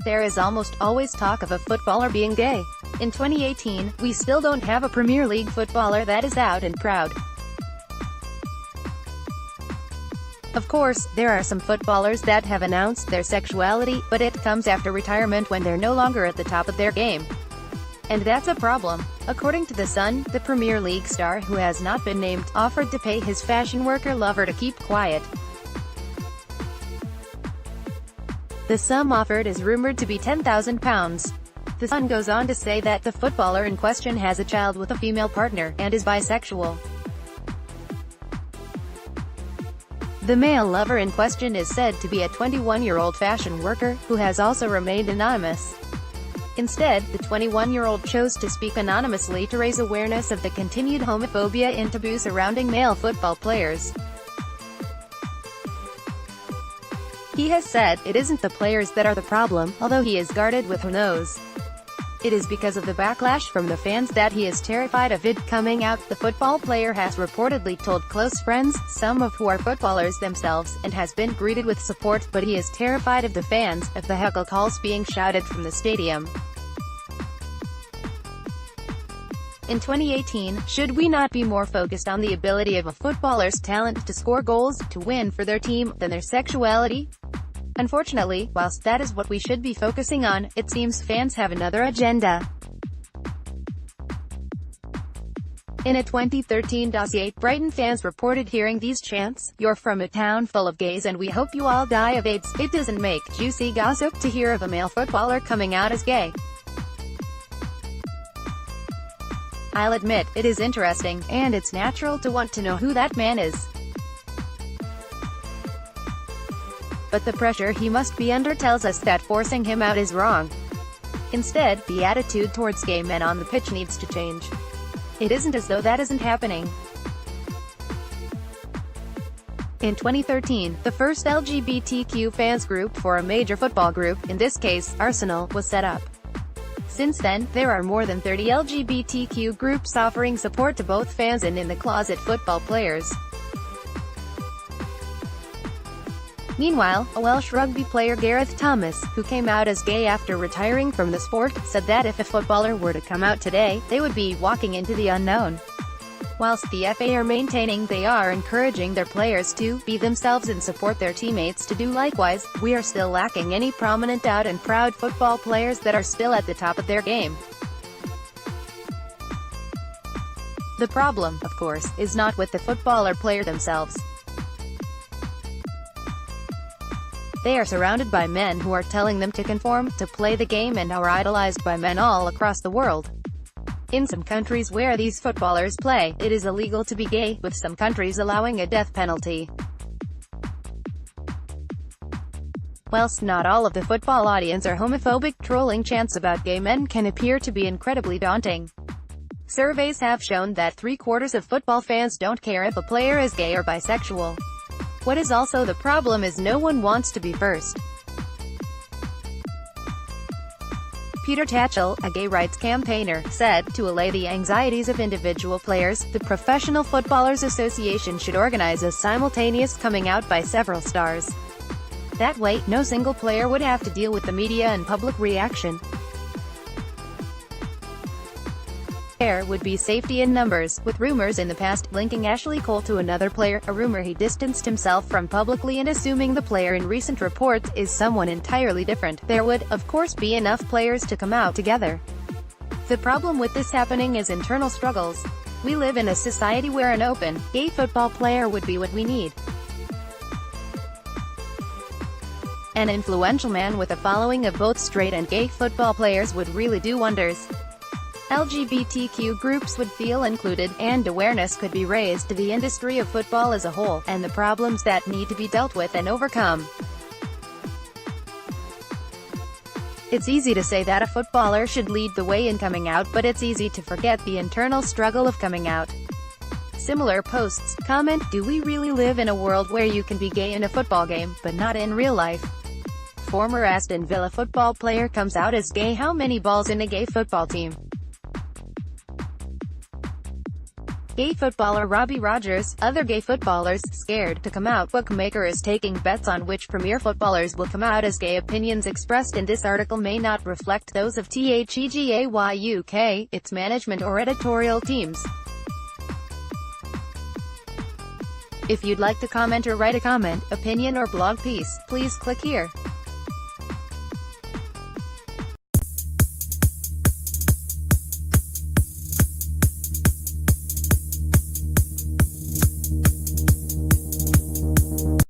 There is almost always talk of a footballer being gay. In 2018, we still don't have a Premier League footballer that is out and proud. Of course, there are some footballers that have announced their sexuality, but it comes after retirement when they're no longer at the top of their game. And that's a problem. According to The Sun, the Premier League star, who has not been named, offered to pay his fashion worker lover to keep quiet. The sum offered is rumoured to be £10,000. The Sun goes on to say that the footballer in question has a child with a female partner, and is bisexual. The male lover in question is said to be a 21-year-old fashion worker, who has also remained anonymous. Instead, the 21-year-old chose to speak anonymously to raise awareness of the continued homophobia and taboo surrounding male football players. He has said, "It isn't the players that are the problem, although he is guarded with who knows. It is because of the backlash from the fans that he is terrified of it coming out," the football player has reportedly told close friends, some of who are footballers themselves, and has been greeted with support, but he is terrified of the fans, of the heckle calls being shouted from the stadium. In 2018, should we not be more focused on the ability of a footballer's talent to score goals, to win for their team, than their sexuality? Unfortunately, whilst that is what we should be focusing on, it seems fans have another agenda. In a 2013 dossier, Brighton fans reported hearing these chants, "You're from a town full of gays and we hope you all die of AIDS." It doesn't make juicy gossip to hear of a male footballer coming out as gay. I'll admit, it is interesting, and it's natural to want to know who that man is. But the pressure he must be under tells us that forcing him out is wrong. Instead, the attitude towards gay men on the pitch needs to change. It isn't as though that isn't happening. In 2013, the first LGBTQ fans group for a major football group, in this case, Arsenal, was set up. Since then, there are more than 30 LGBTQ groups offering support to both fans and in-the-closet football players. Meanwhile, a Welsh rugby player, Gareth Thomas, who came out as gay after retiring from the sport, said that if a footballer were to come out today, they would be walking into the unknown. Whilst the FA are maintaining they are encouraging their players to be themselves and support their teammates to do likewise, we are still lacking any prominent out and proud football players that are still at the top of their game. The problem, of course, is not with the footballer player themselves. They are surrounded by men who are telling them to conform, to play the game, and are idolized by men all across the world. In some countries where these footballers play, it is illegal to be gay, with some countries allowing a death penalty. Whilst not all of the football audience are homophobic, trolling chants about gay men can appear to be incredibly daunting. Surveys have shown that 3/4 of football fans don't care if a player is gay or bisexual. What is also the problem is no one wants to be first. Peter Tatchell, a gay rights campaigner, said, "To allay the anxieties of individual players, the Professional Footballers Association should organize a simultaneous coming out by several stars. That way, no single player would have to deal with the media and public reaction. There would be safety in numbers." With rumors in the past linking Ashley Cole to another player, a rumor he distanced himself from publicly, and assuming the player in recent reports is someone entirely different, there would, of course, be enough players to come out together. The problem with this happening is internal struggles. We live in a society where an open, gay football player would be what we need. An influential man with a following of both straight and gay football players would really do wonders. LGBTQ groups would feel included, and awareness could be raised to the industry of football as a whole, and the problems that need to be dealt with and overcome. It's easy to say that a footballer should lead the way in coming out, but it's easy to forget the internal struggle of coming out. Similar posts comment, "Do we really live in a world where you can be gay in a football game, but not in real life?" Former Aston Villa football player comes out as gay. How many balls in a gay football team? Gay footballer Robbie Rogers, other gay footballers, scared to come out. Bookmaker is taking bets on which premier footballers will come out as gay. Opinions expressed in this article may not reflect those of THEGAY UK, its management or editorial teams. If you'd like to comment or write a comment, opinion or blog piece, please click here.